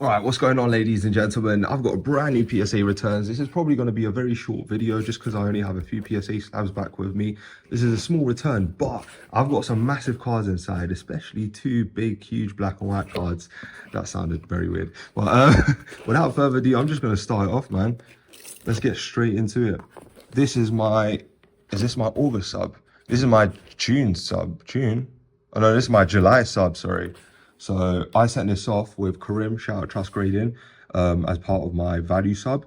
All right, what's going on, ladies and gentlemen? I've got a brand new PSA returns. This is probably going to be a very short video just because I only have a few PSA slabs back with me. This is a small return, but I've got some massive cards inside, especially two big, huge black and white cards. That sounded very weird. But without further ado, I'm just going to start it off, man. Let's get straight into it. This is my, is this my August sub? This is my June sub. June? Oh no, this is my July sub, sorry. So I sent this off with Cheren, shout out Trust Grading, as part of my value sub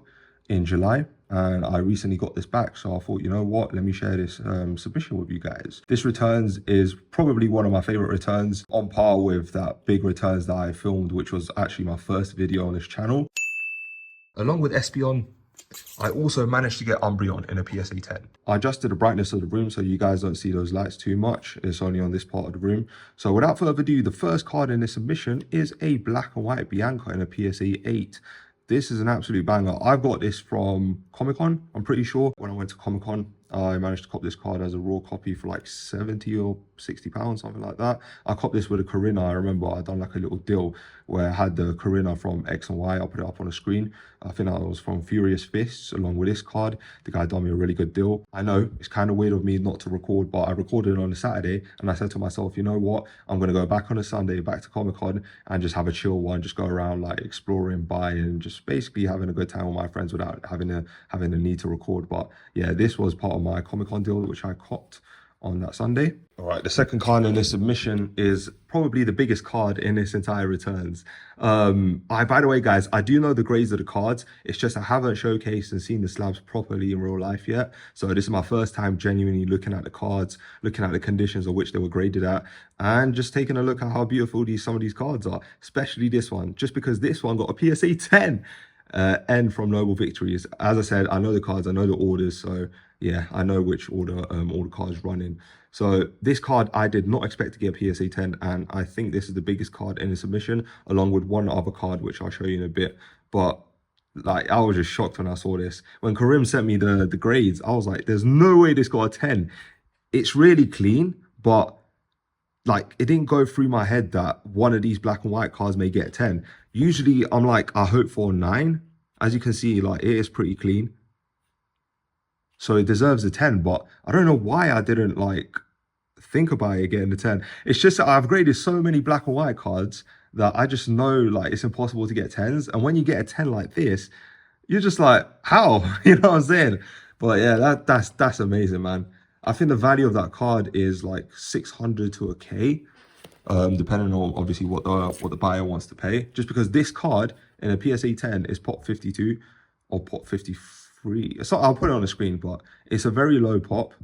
in July. And I recently got this back. So I thought, you know what, let me share this submission with you guys. This returns is probably one of my favorite returns, on par with that big returns that I filmed, which was actually my first video on this channel. Along with Espeon, I also managed to get Umbreon in a PSA 10. I adjusted the brightness of the room so you guys don't see those lights too much. It's only on this part of the room. So without further ado, the first card in this submission is a black and white Bianca in a PSA 8. This is an absolute banger. I've got this from Comic-Con, I'm pretty sure. When I went to Comic-Con, I managed to cop this card as a raw copy for like 70 or 60 pounds, something like that. I copped this with a Karina. I remember I done like a little deal where I had the Karina from X and Y. I'll put it up on the screen. I think that was from Furious Fists along with this card. The guy done me a really good deal. I know it's kind of weird of me not to record, but I recorded it on a Saturday and I said to myself, you know what? I'm going to go back on a Sunday, back to Comic-Con and just have a chill one, just go around like exploring, buying, just basically having a good time with my friends without having the need to record. But yeah, this was part of my Comic-Con deal, which I copped on that Sunday. All right, the second card in this submission is probably the biggest card in this entire returns. By the way, guys, I do know the grades of the cards. It's just I haven't showcased and seen the slabs properly in real life yet. So this is my first time genuinely looking at the cards, looking at the conditions of which they were graded at, and just taking a look at how beautiful some of these cards are, especially this one, just because this one got a PSA 10. N from Noble Victories. As I said, I know the cards, I know the orders, so yeah, I know which order all the cards run in. So this card, I did not expect to get a PSA 10, and I think this is the biggest card in the submission, along with one other card, which I'll show you in a bit. But like, I was just shocked when I saw this. When Karim sent me the grades, I was like, there's no way this got a 10. It's really clean, but like, it didn't go through my head that one of these black and white cards may get a 10. Usually I'm like, I hope for a 9. As you can see, like, it is pretty clean. So it deserves a 10, but I don't know why I didn't like think about it getting a 10. It's just that I've graded so many black and white cards that I just know like it's impossible to get 10s. And when you get a 10 like this, you're just like, how? You know what I'm saying? But yeah, that's amazing, man. I think the value of that card is like 600 to a K, depending on obviously what the buyer wants to pay. Just because this card in a PSA 10 is pop 52 or pop 53. So I'll put it on the screen, but it's a very low pop,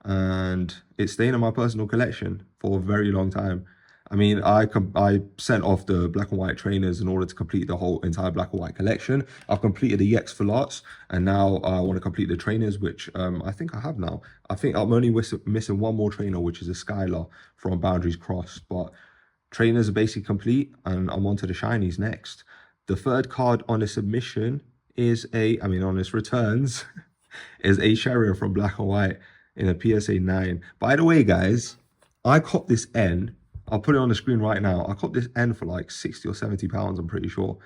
and it's staying in my personal collection for a very long time. I mean, I sent off the black and white trainers in order to complete the whole entire black and white collection. I've completed the EX full arts, and now I want to complete the trainers, which I think I have now. I think I'm only missing one more trainer, which is a Skylar from Boundaries Cross. But trainers are basically complete, and I'm on to the shinies next. The third card on the submission is on this returns, is a Cheren from black and white in a PSA 9. By the way, guys, I copped this N. I'll put it on the screen right now. I copped this N for like 60 or 70 pounds, I'm pretty sure.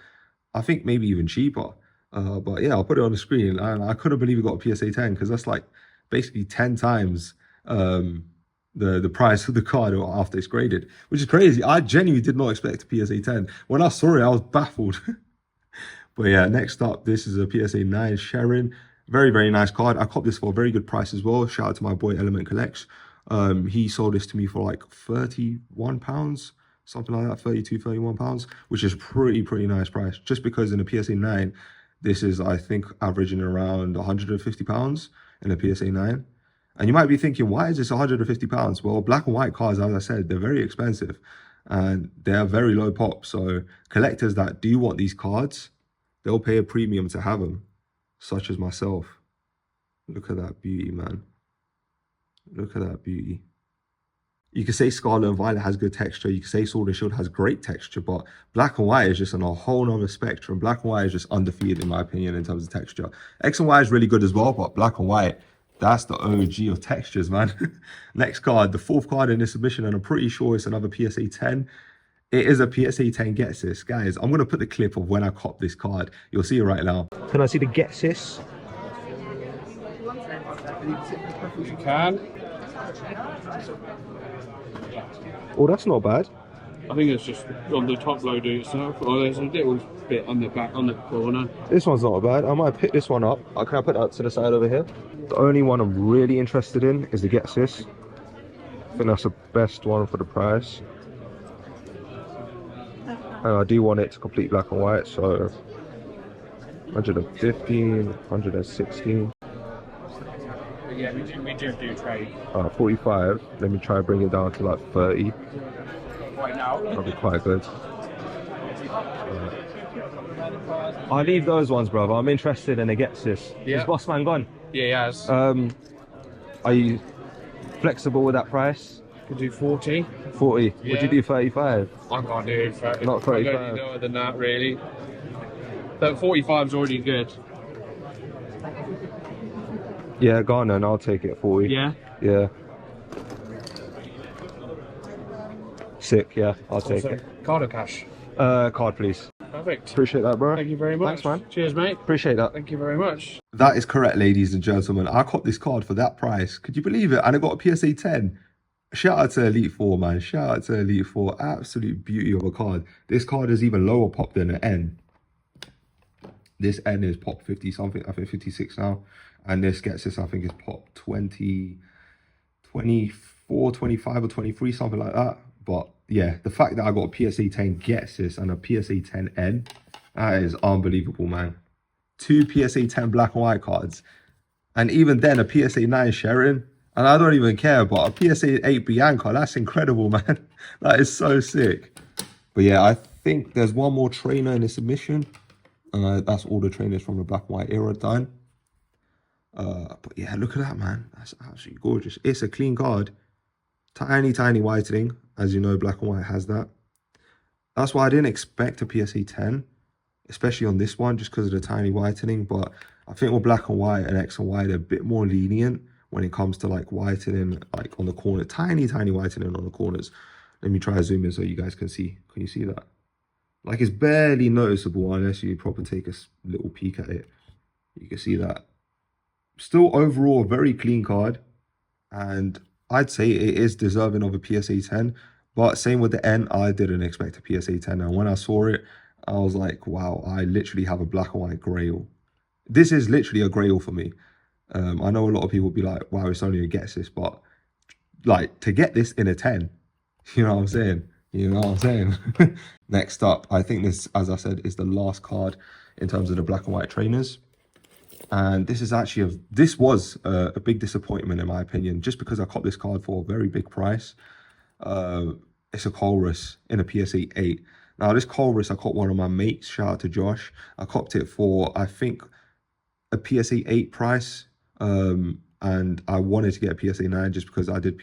I think maybe even cheaper. But yeah, I'll put it on the screen. And I couldn't believe it got a PSA 10 because that's like basically 10 times the price of the card after it's graded, which is crazy. I genuinely did not expect a PSA 10. When I saw it, I was baffled. But yeah, next up, this is a PSA 9 Cheren. Very, very nice card. I copped this for a very good price as well. Shout out to my boy Element Collects. He sold this to me for like 31 pounds, something like that, 32, 31 pounds, which is pretty nice price. Just because in a PSA 9, this is, I think, averaging around 150 pounds in a PSA 9. And you might be thinking, why is this 150 pounds? Well, black and white cards, as I said, they're very expensive and they're very low pop. So collectors that do want these cards, they'll pay a premium to have them, such as myself. Look at that beauty, man. Look at that beauty. You can say Scarlet and Violet has good texture. You can say Sword and Shield has great texture, but black and white is just on a whole nother spectrum. Black and white is just undefeated, in my opinion, in terms of texture. X and Y is really good as well, but black and white, that's the OG of textures, man. Next card, the fourth card in this submission, and I'm pretty sure it's another PSA 10, It is a PSA 10 Ghetsis. Guys, I'm going to put the clip of when I copped this card. You'll see it right now. Can I see the Ghetsis? You can. Oh, that's not bad. I think it's just on the top loader itself. Oh, there's a little bit on the back, on the corner. This one's not bad. I might pick this one up. Can I put that to the side over here? The only one I'm really interested in is the Ghetsis. I think that's the best one for the price. And I do want it to complete black and white, so 115, 116. Yeah, we do trade. 45. Let me try and bring it down to like 30. Right now. That'll be quite good. I'll leave those ones, brother. I'm interested in the Ghetsis. Yeah. Is Bossman gone? Yeah, he has. Are you flexible with that price? Could do 40. 40. Yeah. Would you do 35? I can't do 30. Not 35. I don't need lower than that, really. But 45 is already good. Yeah, go on then. I'll take it at 40. Yeah? Yeah. Sick, yeah. I'll take it. Card or cash? Card, please. Perfect. Appreciate that, bro. Thank you very much. Thanks, man. Cheers, mate. Appreciate that. Thank you very much. That is correct, ladies and gentlemen. I copped this card for that price. Could you believe it? And I got a PSA 10. Shout out to Elite 4, man. Shout out to Elite 4. Absolute beauty of a card. This card is even lower pop than an N. This N is pop 50 something. I think 56 now. And this Ghetsis, I think, is pop 20, 24, 25 or 23, something like that. But yeah, the fact that I got a PSA 10 Ghetsis and a PSA 10 N, that is unbelievable, man. 2 PSA 10 black and white cards. And even then, a PSA 9 Cheren. And I don't even care, but a PSA 8 Bianca, that's incredible, man. That is so sick. But yeah, I think there's one more trainer in the submission. That's all the trainers from the black and white era done. But yeah, look at that, man. That's absolutely gorgeous. It's a clean card. Tiny, tiny whitening. As you know, black and white has that. That's why I didn't expect a PSA 10, especially on this one, just because of the tiny whitening. But I think with black and white and X and Y, they're a bit more lenient when it comes to like whitening, like on the corner. Tiny, tiny whitening on the corners. Let me try to zoom in so you guys can see. Can you see that? Like, it's barely noticeable unless you probably take a little peek at it. You can see that. Still overall a very clean card, and I'd say it is deserving of a PSA 10, but same with the N, I didn't expect a PSA 10, and when I saw it, I was like, wow, I literally have a black and white Grail. This is literally a Grail for me. I know a lot of people will be like, wow, it's only a Ghetsis, but like, to get this in a 10, you know what I'm saying? You know what I'm saying? Next up, I think this, as I said, is the last card in terms of the black and white trainers. And this is actually this was a big disappointment in my opinion, just because I copped this card for a very big price. It's a Colress in a PSA 8. Now this Colress, I copped one of my mates. Shout out to Josh. I copped it for, I think, a PSA 8 price. And I wanted to get a PSA 9 just because I did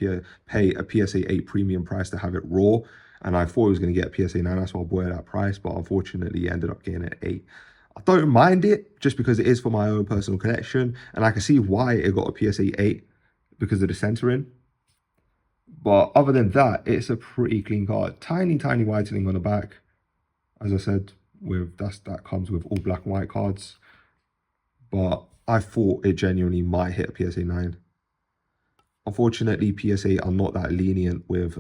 pay a PSA 8 premium price to have it raw. And I thought I was going to get a PSA 9. That's why I bought it at that price. But unfortunately, I ended up getting it at 8. I don't mind it just because it is for my own personal collection. And I can see why it got a PSA 8 because of the centering. But other than that, it's a pretty clean card. Tiny, tiny whitening on the back. As I said, that comes with all black and white cards. But I thought it genuinely might hit a PSA 9. Unfortunately, PSA are not that lenient with...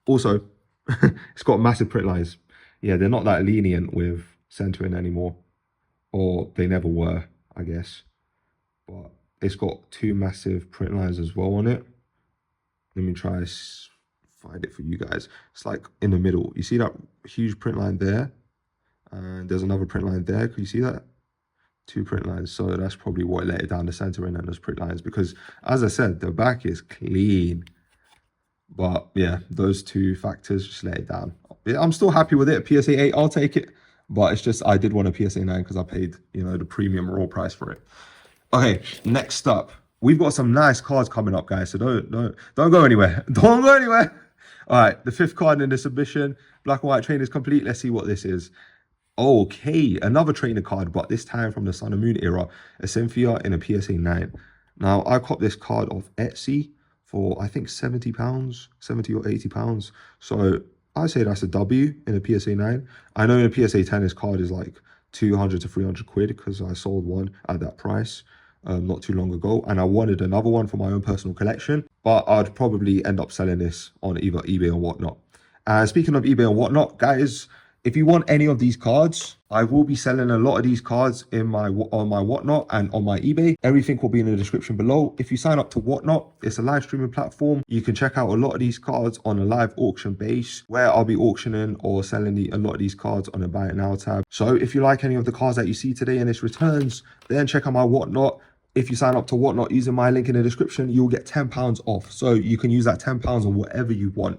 also, it's got massive print lines. Yeah, they're not that lenient with centering anymore, or they never were, I guess. But it's got 2 massive print lines as well on it. Let me try to find it for you guys. It's like in the middle. You see that huge print line there, and there's another print line there. Can you see that? 2 print lines. So that's probably what let it down, the centering and those print lines, because as I said, the back is clean. But yeah, those 2 factors just let it down. I'm still happy with it. PSA 8, I'll take it. But it's just, I did want a PSA 9 because I paid, you know, the premium raw price for it. Okay, next up, we've got some nice cards coming up, guys. So don't go anywhere. Don't go anywhere. All right, the 5th card in the submission. Black and white trainers complete. Let's see what this is. Okay, another trainer card, but this time from the Sun and Moon era. A Cynthia in a PSA 9. Now, I copped this card off Etsy for, I think, £70, 70 or £80. So I'd say that's a W in a PSA 9. I know in a PSA 10, this card is like 200 to 300 quid because I sold one at that price not too long ago. And I wanted another one for my own personal collection, but I'd probably end up selling this on either eBay or whatnot. And speaking of eBay and whatnot, guys, if you want any of these cards, I will be selling a lot of these cards on my whatnot and on my eBay. Everything will be in the description below. If you sign up to whatnot, it's a live streaming platform. You can check out a lot of these cards on a live auction base where I'll be auctioning or selling a lot of these cards on a buy it now tab. So if you like any of the cards that you see today in this returns, then check out my whatnot. If you sign up to whatnot using my link in the description, you'll get £10 off. So you can use that £10 on whatever you want.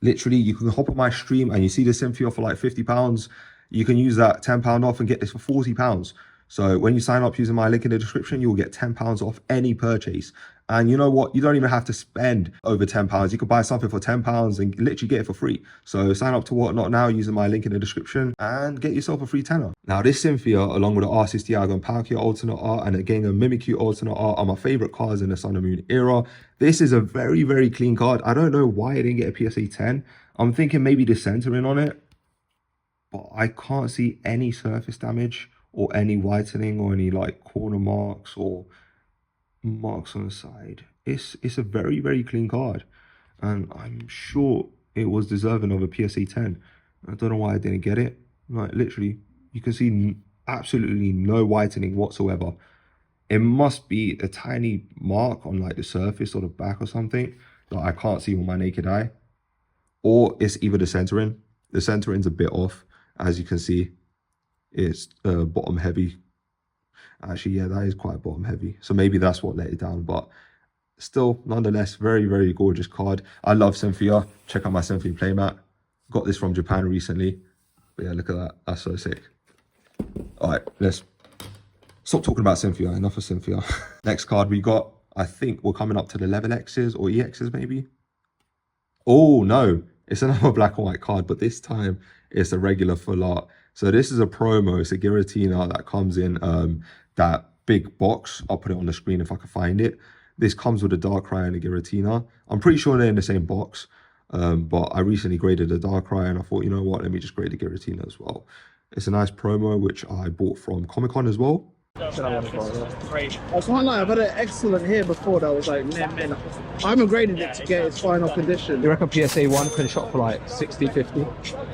Literally, you can hop on my stream and you see the Cynthia for like £50. You can use that £10 off and get this for £40. So when you sign up using my link in the description, you'll get £10 off any purchase. And you know what? You don't even have to spend over £10. You can buy something for £10 and literally get it for free. So sign up to whatnot now using my link in the description and get yourself a free tenner. Now this Cynthia, along with the Arceus, Dialga and Palkia alternate art and again a Mimikyu alternate art, are my favorite cards in the Sun and Moon era. This is a very, very clean card. I don't know why I didn't get a PSA 10. I'm thinking maybe the centering on it, but I can't see any surface damage or any whitening or any like corner marks or marks on the side. It's a very, very clean card, and I'm sure it was deserving of a PSA 10. I don't know why I didn't get it. Like literally, you can see absolutely no whitening whatsoever. It must be a tiny mark on like the surface or the back or something that I can't see with my naked eye, or it's either the centering. The centering's a bit off, as you can see. It's bottom heavy. Actually, yeah, that is quite bottom heavy. So maybe that's what let it down. But still, nonetheless, very, very gorgeous card. I love Cynthia. Check out my Cynthia playmat. Got this from Japan recently. But yeah, look at that. That's so sick. All right, let's stop talking about Cynthia. Enough of Cynthia. Next card we got, I think we're coming up to the level X's or EXs maybe. Oh, no. It's another black and white card, but this time it's a regular full art. So this is a promo. It's a Giratina that comes in that big box. I'll put it on the screen if I can find it. This comes with a Darkrai and a Giratina. I'm pretty sure they're in the same box, but I recently graded a Darkrai and I thought, you know what, let me just grade the Giratina as well. It's a nice promo, which I bought from ComicCon as well. I can't lie, I've had an excellent here before that was like meh. I haven't graded it to get its final condition. You reckon PSA 1 can shop for like 60, 50?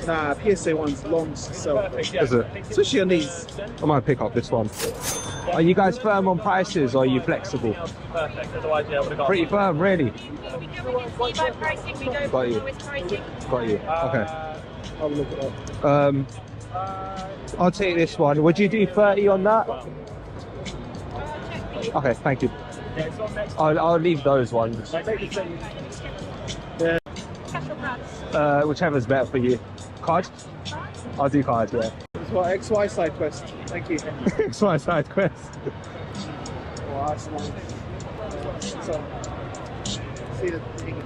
Nah, PSA 1's long to sell. Is it? Especially on these. I might pick up this one. Are you guys firm on prices or are you flexible? Pretty firm, really? Got you. Got you. Okay. I'll look it up. I'll take this one. Would you do 30 on that? Okay, thank you. I'll leave those ones. Whichever's better for you. Card? I'll do cards, yeah. It's what XY side quest. Thank you. XY side quest. Oh, that's nice. So, see the thing.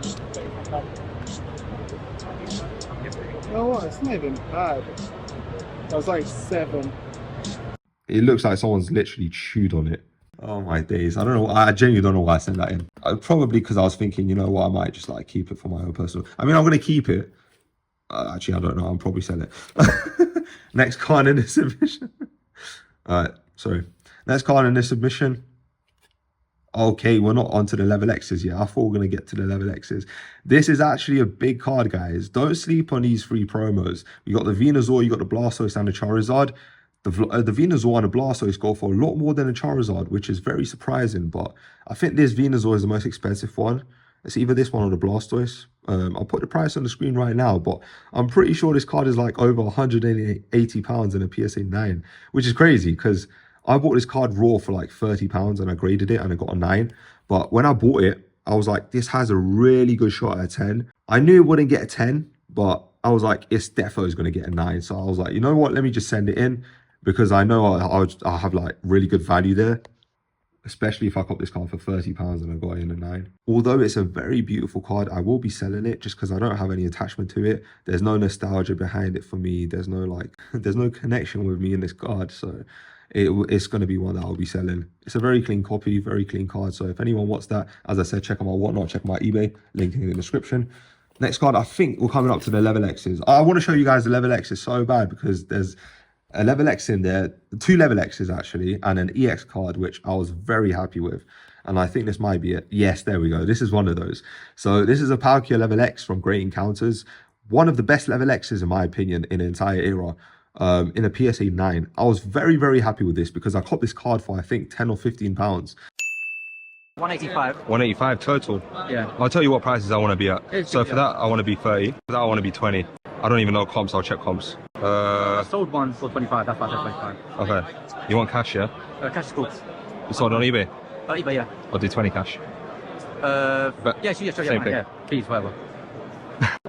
You know what? It's not even bad. That was like 7. It looks like someone's literally chewed on it. Oh my days. I don't know. I genuinely don't know why I sent that in. Probably because I was thinking, you know what, I might just like keep it for my own personal. I mean, I'm going to keep it. Actually, I don't know. I'll probably sell it. Next card in this submission. All right. Sorry. Next card in this submission. Okay, we're not onto the level X's yet. I thought we were going to get to the level X's. This is actually a big card, guys. Don't sleep on these 3 promos. You got the Venusaur, you got the Blastoise and the Charizard. The Venusaur and the Blastoise go for a lot more than a Charizard, which is very surprising. But I think this Venusaur is the most expensive one. It's either this one or the Blastoise. I'll put the price on the screen right now, but I'm pretty sure this card is like over £180 in a PSA 9, which is crazy because I bought this card raw for like £30 and I graded it and I got a 9. But when I bought it, I was like, this has a really good shot at a 10. I knew it wouldn't get a 10, but I was like, it's defo is going to get a 9. So I was like, you know what, let me just send it in because I know I'll have like really good value there. Especially if I cop this card for £30 and I got it in a 9. Although it's a very beautiful card, I will be selling it just because I don't have any attachment to it. There's no nostalgia behind it for me. There's no connection with me in this card. So it's going to be one that I'll be selling. It's a very clean copy, very clean card. So if anyone wants that, as I said, check out my whatnot, check out my eBay, link in the description. Next card, I think we're coming up to the level X's. I want to show you guys the level X's so bad because there's a level X in there, 2 level X's actually, and an EX card, which I was very happy with. And I think this might be it. Yes, there we go. This is one of those. So this is a Palkia level X from Great Encounters. One of the best level X's, in my opinion, in the entire era. In a PSA 9. I was very, very happy with this because I copped this card for, I think, 10 or 15 pounds. 185. 185 total. Yeah. I'll tell you what prices I want to be at. It's So good, for yeah. that, I want to be 30. For that, I want to be 20. I don't even know comps. I'll check comps. I sold one for 25. That's why I said 25. Okay. You want cash, yeah? Cash is cool. You sold on eBay? eBay, yeah. I'll do 20 cash. Yeah, sure, same thing. yeah. Please, whatever.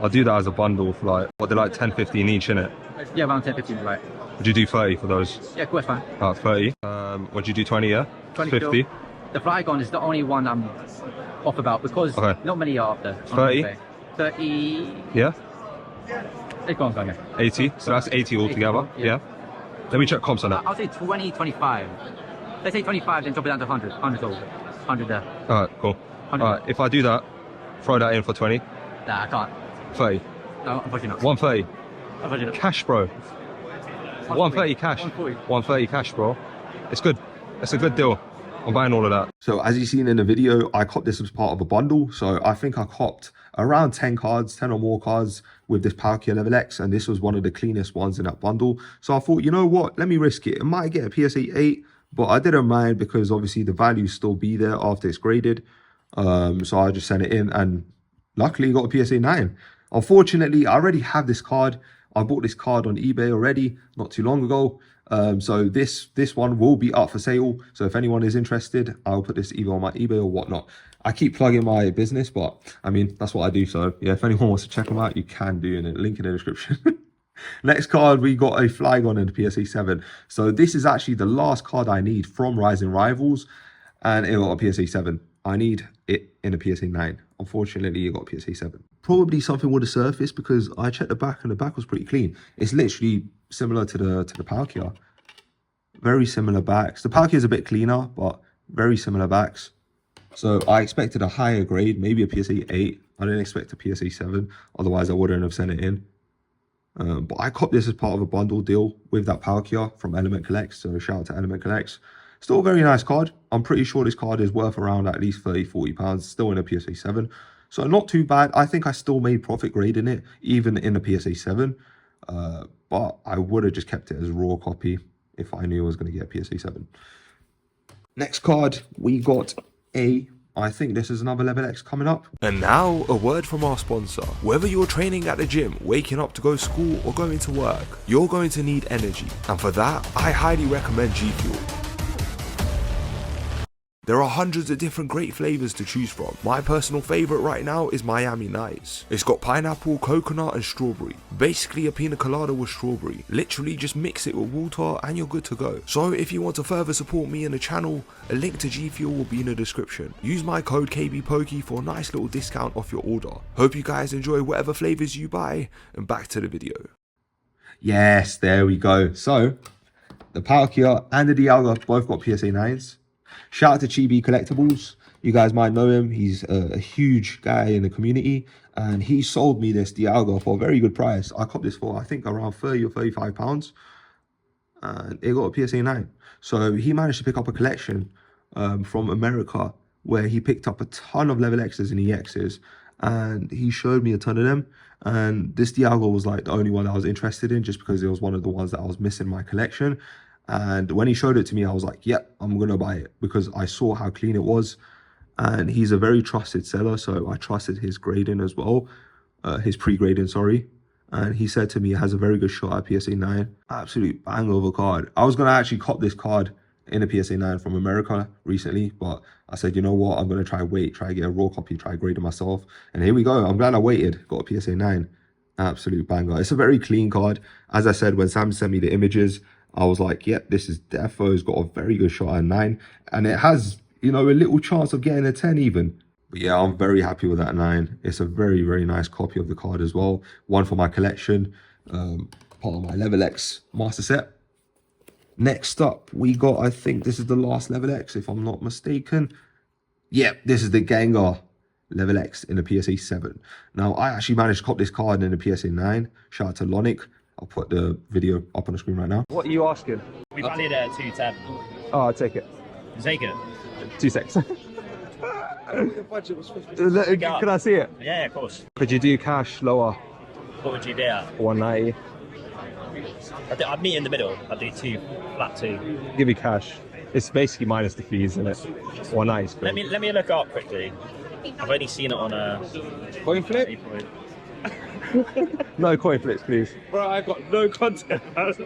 I'll do that as a bundle for like, what, they're like 10, 15 each, innit? Yeah, around 10, 15, right. Would you do 30 for those? Yeah, cool, that's fine. 30. Would you do 20, yeah? 20 50? Still. The Flygon is the only one I'm off about because not many are up there. 30? 30. Yeah? It's gone, yeah. 80. So that's 80 altogether. Yeah. Let me check comps on that. I'll say 20, 25. Let's say 25, then drop it down to 100. 100 over. 100 there. Alright, cool. 100. Alright, if I do that, throw that in for 20. Nah, I can't. 30. No, unfortunately not. 130. Unfortunately not. Cash, bro. 130 cash. 140. 130 cash, bro. It's good. It's a good deal. I'm buying all of that. So as you've seen in the video, I copped this as part of a bundle. So I think I copped around 10 cards, 10 or more cards with this Palkia level X. And this was one of the cleanest ones in that bundle. So I thought, you know what? Let me risk it. It might get a PSA 8, but I didn't mind because obviously the value still be there after it's graded. So I just sent it in and luckily got a PSA 9. Unfortunately, I already have this card. I bought this card on eBay already not too long ago. So this one will be up for sale. So if anyone is interested, I'll put this either on my eBay or whatnot. I keep plugging my business, but I mean, that's what I do. So yeah, if anyone wants to check them out, you can do in it. Link in the description. Next card, we got a Flygon and a PSA 7. So this is actually the last card I need from Rising Rivals, and it got a PSA 7. I need it in a PSA 9. Unfortunately, it got a PSA 7. Probably something would have surfaced because I checked the back and the back was pretty clean. It's literally similar to the Palkia. Very similar backs. The Palkia is a bit cleaner, but very similar backs. So I expected a higher grade, maybe a PSA 8. I didn't expect a PSA 7. Otherwise, I wouldn't have sent it in. But I copped this as part of a bundle deal with that Palkia from Element Collects. So shout out to Element Collects. Still a very nice card. I'm pretty sure this card is worth around at least 30, 40 pounds. Still in a PSA 7. So not too bad. I think I still made profit grading it, even in the PSA 7. But I would have just kept it as a raw copy if I knew I was going to get a PSA 7. Next card, we got I think this is another level X coming up. And now, a word from our sponsor. Whether you're training at the gym, waking up to go to school, or going to work, you're going to need energy. And for that, I highly recommend G Fuel. There are hundreds of different great flavors to choose from. My personal favorite right now is Miami Nice. It's got pineapple, coconut and strawberry. Basically a pina colada with strawberry. Literally just mix it with water and you're good to go. So if you want to further support me and the channel, a link to G Fuel will be in the description. Use my code KBPOKE for a nice little discount off your order. Hope you guys enjoy whatever flavors you buy, and back to the video. Yes, there we go. So the Palkia and the Dialga both got PSA 9s. Shout out to Chibi Collectibles. You guys might know him. He's a huge guy in the community. And he sold me this Dialga for a very good price. I copped this for, I think, around 30 or 35 pounds. And it got a PSA 9. So he managed to pick up a collection from America where he picked up a ton of level X's and EXs. And he showed me a ton of them. And this Dialga was like the only one I was interested in just because it was one of the ones that I was missing in my collection. And when he showed it to me, I was like, yep, I'm going to buy it because I saw how clean it was. And he's a very trusted seller, so I trusted his grading as well, his pre-grading, sorry. And he said to me it has a very good shot at PSA 9. Absolute bang of a card. I was going to actually cop this card in a PSA 9 from America recently, but I said, you know what, I'm going to try get a raw copy, try grade it myself. And here we go. I'm glad I waited. Got a PSA 9. Absolute banger. It's a very clean card. As I said, when Sam sent me the images, I was like, yep, this is defo. It's got a very good shot at 9. And it has, you know, a little chance of getting a 10 even. But yeah, I'm very happy with that 9. It's a very, very nice copy of the card as well. One for my collection, part of my level X master set. Next up, we got, I think this is the last level X, if I'm not mistaken. Yep, this is the Gengar. Level X in the PSA 7. Now, I actually managed to cop this card in the PSA 9. Shout out to Lonic. I'll put the video up on the screen right now. What are you asking? We valued it at 210. Oh, I'll take it. Take it. 2 secs. Can I see it? Yeah, of course. Could you do cash lower? What would you do at? 190. I'd meet in the middle. I'd do flat 2. Give me cash. It's basically minus the fees, isn't it? 190 is great. Let me look it up quickly. I've only seen it on a coin flip. No coin flips, please. Bro, I've got no content. I don't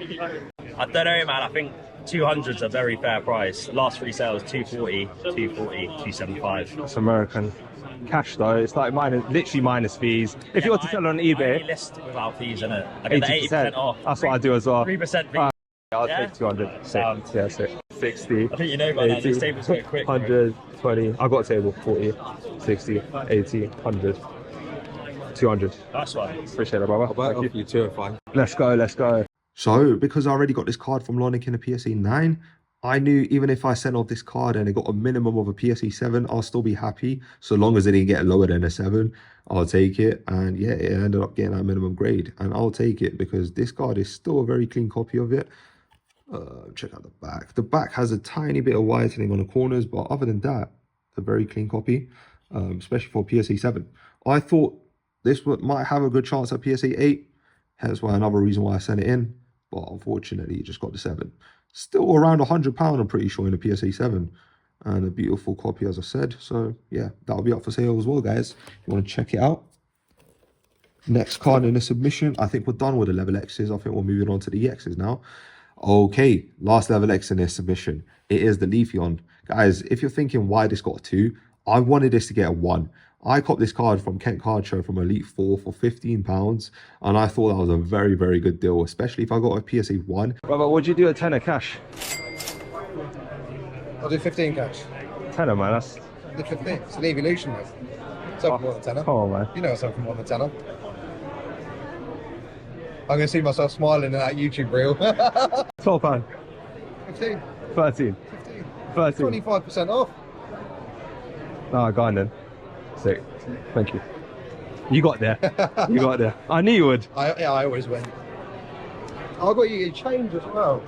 know, man. I think 200's a very fair price. Last 3 sales 240, 240, 275. It's American. Cash though, it's like literally minus fees. If you were to sell it on I eBay, list without fees, innit? I get the 80% off. That's what I do as well. 3% fees. I'll take 200. Yeah, sick. 60. I think you know about that. This table's going quick. 100, 20. I've got a table. 40, 60, 80, 100, 200. Nice one. Appreciate it, brother. Thank you. 205. Let's go, let's go. So, because I already got this card from Lonic in the PSA 9, I knew even if I sent off this card and it got a minimum of a PSA 7, I'll still be happy. So long as it didn't get lower than a 7, I'll take it. And yeah, it ended up getting that minimum grade. And I'll take it because this card is still a very clean copy of it. Check out the back. The back has a tiny bit of whitening on the corners, but other than that, it's a very clean copy, especially for PSA 7. I thought this might have a good chance at PSA 8, hence why another reason why I sent it in. But unfortunately, it just got the 7. Still around £100, I'm pretty sure, in a PSA 7. And a beautiful copy, as I said. So, yeah, that'll be up for sale as well, guys. If you want to check it out. Next card in the submission. I think we're done with the Level X's. I think we're moving on to the EXs now. Okay, last Level X in this submission. It is the Leafeon. Guys, if you're thinking why this got a 2, I wanted this to get a 1. I copped this card from Kent Card Show from Elite 4 for £15, and I thought that was a very, very good deal, especially if I got a PSA 1. Brother, would you do a tenner cash? I'll do 15 cash. Tenner, man, that's... The 15. It's an evolution, mate. Something more than tenner. Come on, man. You know something more than tenner. I'm going to see myself smiling in that YouTube reel. £12. 15. 13. 15. 13. 25% off. No, go on then. Sick. Thank you. You got there. You got there. I knew you would. I always win. I've got you a change as well.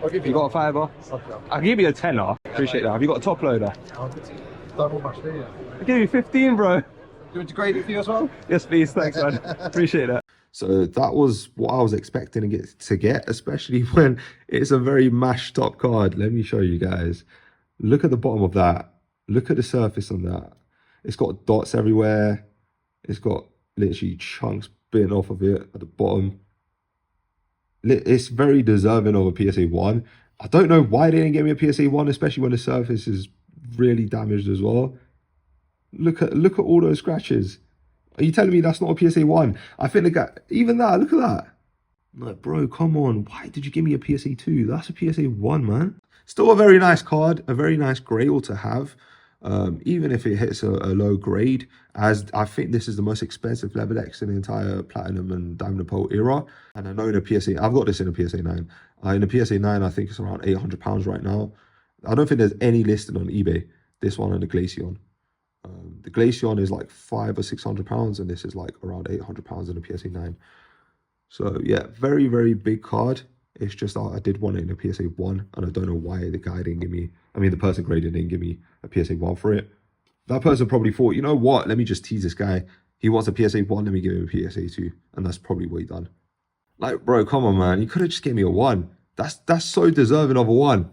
I'll give You got a fiver? Okay. I'll give you a tenner. Appreciate that. Have you got a top loader? Don't much, do you? I'll give you 15, bro. You want to grade it for you as well? Yes, please. Thanks, man. Appreciate that. So that was what I was expecting to get, especially when it's a very mashed up card. Let me show you guys. Look at the bottom of that. Look at the surface on that. It's got dots everywhere. It's got literally chunks bitten off of it at the bottom. It's very deserving of a PSA 1. I don't know why they didn't give me a PSA 1, especially when the surface is really damaged as well. Look at all those scratches. Are you telling me that's not a PSA 1? I think the guy, even that, look at that. Like, bro, come on. Why did you give me a PSA 2? That's a PSA 1, man. Still a very nice card, a very nice grail to have. Even if it hits a low grade, as I think this is the most expensive Level X in the entire Platinum and Diamond and Pearl era. And I know in a PSA, I've got this in a PSA 9. In a PSA 9, I think it's around £800 right now. I don't think there's any listed on eBay. This one and the Glaceon. The Glaceon is like £500 or £600, and this is like around £800 in a PSA 9. So yeah, very, very big card. It's just I did want it in a PSA 1, and I don't know why the guy didn't give me, the person graded didn't give me a PSA 1 for it. That person probably thought, you know what, let me just tease this guy. He wants a PSA 1, let me give him a PSA 2. And that's probably what he done. Like, bro, come on, man. You could have just given me a 1. That's so deserving of a 1.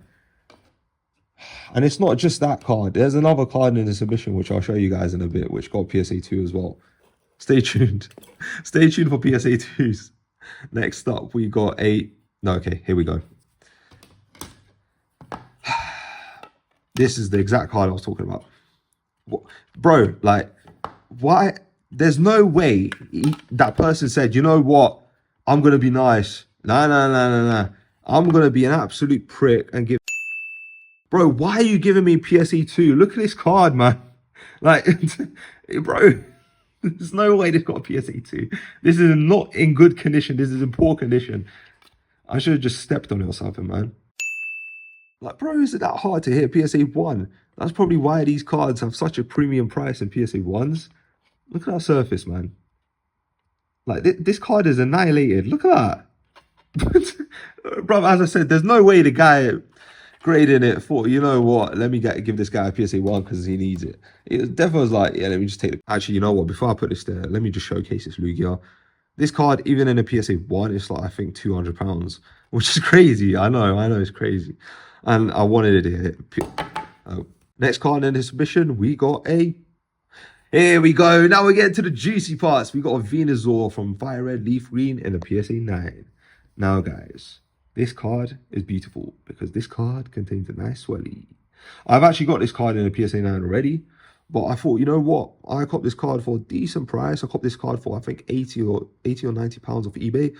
And it's not just that card. There's another card in the submission, which I'll show you guys in a bit, which got PSA 2 as well. Stay tuned. Stay tuned for PSA 2s. Next up, we got a... No, okay, here we go. This is the exact card I was talking about. What? Bro, like, why? There's no way that person said, you know what? I'm going to be nice. Nah. I'm going to be an absolute prick and give... Bro, why are you giving me PSA 2? Look at this card, man. Like, bro, there's no way this got a PSA 2. This is not in good condition. This is in poor condition. I should have just stepped on it or something, man. Like, bro, is it that hard to hit PSA 1? That's probably why these cards have such a premium price in PSA 1s. Look at that surface, man. Like, this card is annihilated. Look at that. Bro, as I said, there's no way the guy grading it for, you know what, let me give this guy a PSA 1 because he needs it. It definitely was like, yeah, let me just take it. Actually, you know what, before I put this there, let me just showcase this Lugia. This card, even in a PSA 1, it's like, I think, £200, which is crazy. I know it's crazy. And I wanted it to hit. Next card in this submission, we got a... Here we go. Now we're getting to the juicy parts. We got a Venusaur from Fire Red Leaf Green in a PSA 9. Now, guys, this card is beautiful because this card contains a nice swelly. I've actually got this card in a PSA 9 already, but I thought, you know what? I copped this card for a decent price. I copped this card for, I think, 80 or 90 pounds off eBay.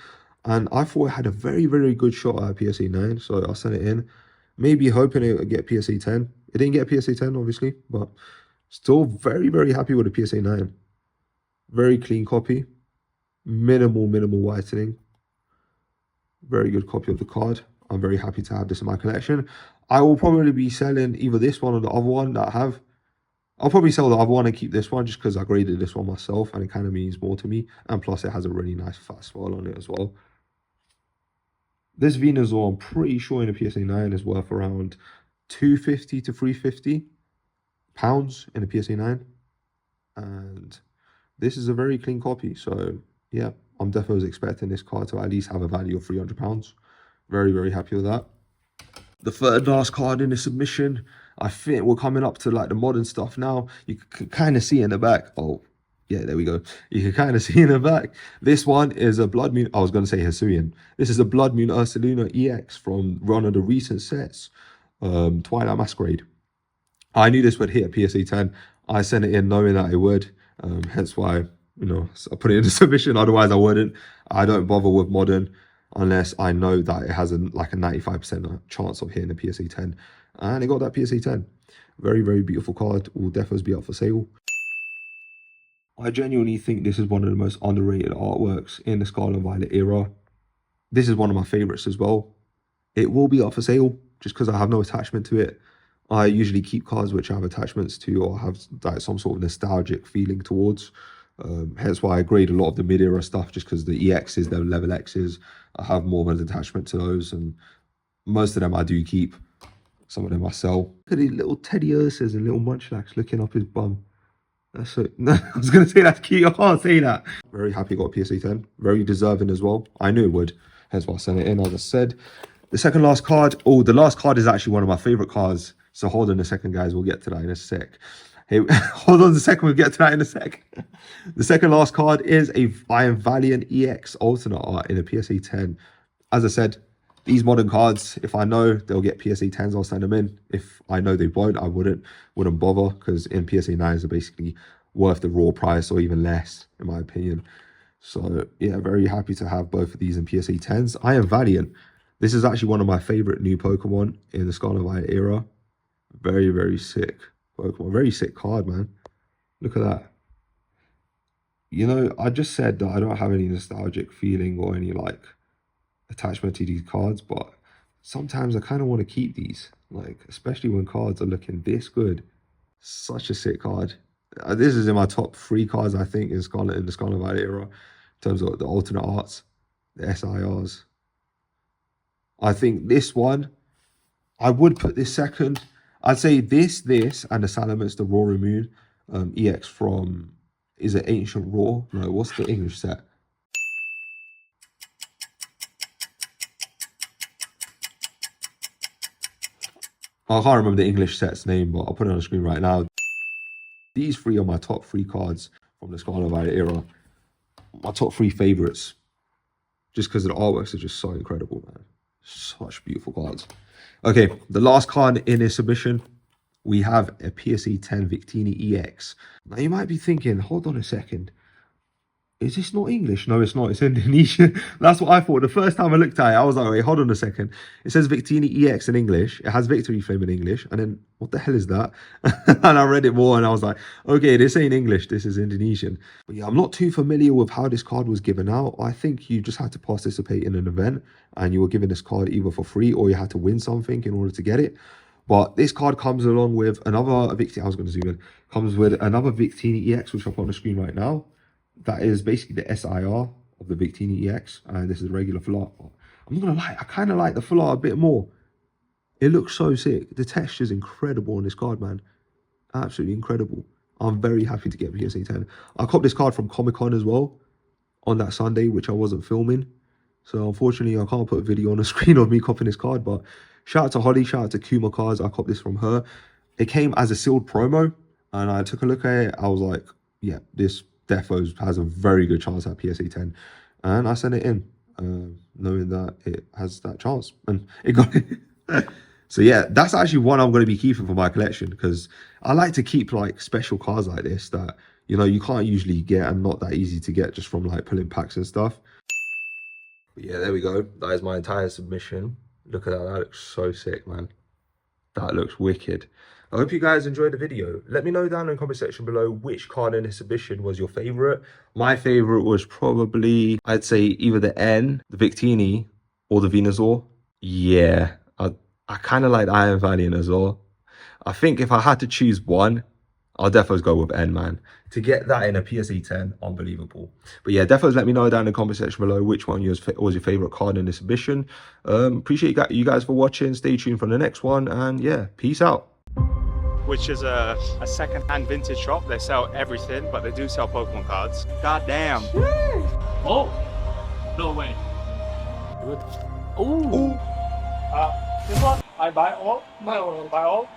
And I thought it had a very, very good shot at a PSA 9. So I sent it in, maybe hoping it would get PSA 10. It didn't get PSA 10, obviously, but still very, very happy with the PSA 9. Very clean copy. Minimal whitening. Very good copy of the card. I'm very happy to have this in my collection. I will probably be selling either this one or the other one that I have. I'll probably sell the other one and keep this one just because I graded this one myself and it kind of means more to me. And plus it has a really nice fat swirl on it as well. This Venusaur, I'm pretty sure in a PSA 9 is worth around £250 to £350 in a PSA 9. And this is a very clean copy. So yeah, I'm definitely expecting this card to at least have a value of £300. Very, very happy with that. The third last card in the submission, I think we're coming up to like the modern stuff now. You can kind of see in the back. Oh, yeah, there we go. You can kind of see in the back. This one is a Blood Moon. I was going to say Hisuian. This is a Blood Moon Ursaluna EX from one of the recent sets, Twilight Masquerade. I knew this would hit a PSA 10. I sent it in knowing that it would. Hence why, you know, I put it in the submission. Otherwise, I wouldn't. I don't bother with modern unless I know that it has like a 95% chance of hitting a PSA 10. And it got that PSA 10. Very, very beautiful card. Will definitely be up for sale. I genuinely think this is one of the most underrated artworks in the Scarlet Violet era. This is one of my favorites as well. It will be up for sale just because I have no attachment to it. I usually keep cards which I have attachments to or have like some sort of nostalgic feeling towards. Hence why I grade a lot of the mid-era stuff just because the EXs, the level Xs, I have more of an attachment to those. And most of them I do keep. Some of them I sell. Look at these little Teddy Ursas and little Munchlax looking up his bum. That's it. No, I was going to say that's cute. I can't say that. Very happy got a PSA 10. Very deserving as well. I knew it would. Hence why I sent it in, as I said. The second last card. Oh, the last card is actually one of my favorite cards. So hold on a second, guys. We'll get to that in a sec. Hey, hold on a second. We'll get to that in a sec. The second last card is a Valiant EX alternate art in a PSA 10. As I said, these modern cards, if I know they'll get PSA 10s, I'll send them in. If I know they won't, I wouldn't bother because in PSA 9s are basically worth the raw price or even less, in my opinion. So yeah, very happy to have both of these in PSA 10s. I am Valiant. This is actually one of my favorite new Pokemon in the Scarlet Violet era. Very, very sick Pokemon. Very sick card, man. Look at that. You know, I just said that I don't have any nostalgic feeling or any like attachment to these cards, but sometimes I kind of want to keep these, like especially when cards are looking this good. Such a sick card. This is in my top 3 cards, I think, in the Scarlet Violet era, in terms of the alternate arts, the SIRs. I think this one, I would put this second. I'd say this, and the Salamence, the Roaring Moon EX from, is it Ancient Roar? No, what's the English set? I can't remember the English set's name, but I'll put it on the screen right now. These 3 are my top 3 cards from the Scarlet Violet era. My top 3 favorites. Just because the artworks are just so incredible, man. Such beautiful cards. Okay, the last card in this submission, we have a PSA 10 Victini EX. Now you might be thinking, hold on a second. Is this not English? No, it's not. It's Indonesian. That's what I thought. The first time I looked at it, I was like, wait, hold on a second. It says Victini EX in English. It has Victory Flame in English. And then, what the hell is that? And I read it more and I was like, okay, this ain't English. This is Indonesian. But yeah, I'm not too familiar with how this card was given out. I think you just had to participate in an event and you were given this card either for free or you had to win something in order to get it. But this card comes along with another Victini. I was going to zoom in. Comes with another Victini EX, which I'll put on the screen right now. That is basically the SIR of the Victini EX, and this is a regular full art. I'm not gonna lie, I kind of like the full art a bit more. It looks so sick. The texture is incredible on this card, man. Absolutely incredible. I'm very happy to get PSA 10. I copped this card from ComicCon as well on that Sunday, which I wasn't filming. So unfortunately, I can't put a video on the screen of me copping this card, but shout out to Holly, shout out to Kuma Cards. I copped this from her. It came as a sealed promo, and I took a look at it. I was like, yeah, this defo has a very good chance at PSA 10, and I sent it in knowing that it has that chance, and it got it. So yeah, that's actually one I'm going to be keeping for my collection, because I like to keep like special cards like this that, you know, you can't usually get and not that easy to get just from like pulling packs and stuff. But yeah, there we go. That is my entire submission. Look at that. That looks so sick, man. That looks wicked. I hope you guys enjoyed the video. Let me know down in the comment section below which card in this submission was your favorite. My favorite was probably, I'd say, either the N, the Victini, or the Venusaur. Yeah, I kind of like Iron Valiant as well. I think if I had to choose one, I'll definitely go with N, man. To get that in a PSA 10, unbelievable. But yeah, definitely let me know down in the comment section below which one was your favorite card in this submission. Appreciate you guys for watching. Stay tuned for the next one, and yeah, peace out. Which is a second-hand vintage shop. They sell everything, but they do sell Pokemon cards. God damn. Oh, no way. Good. Ooh. This one, I buy all. Buy all.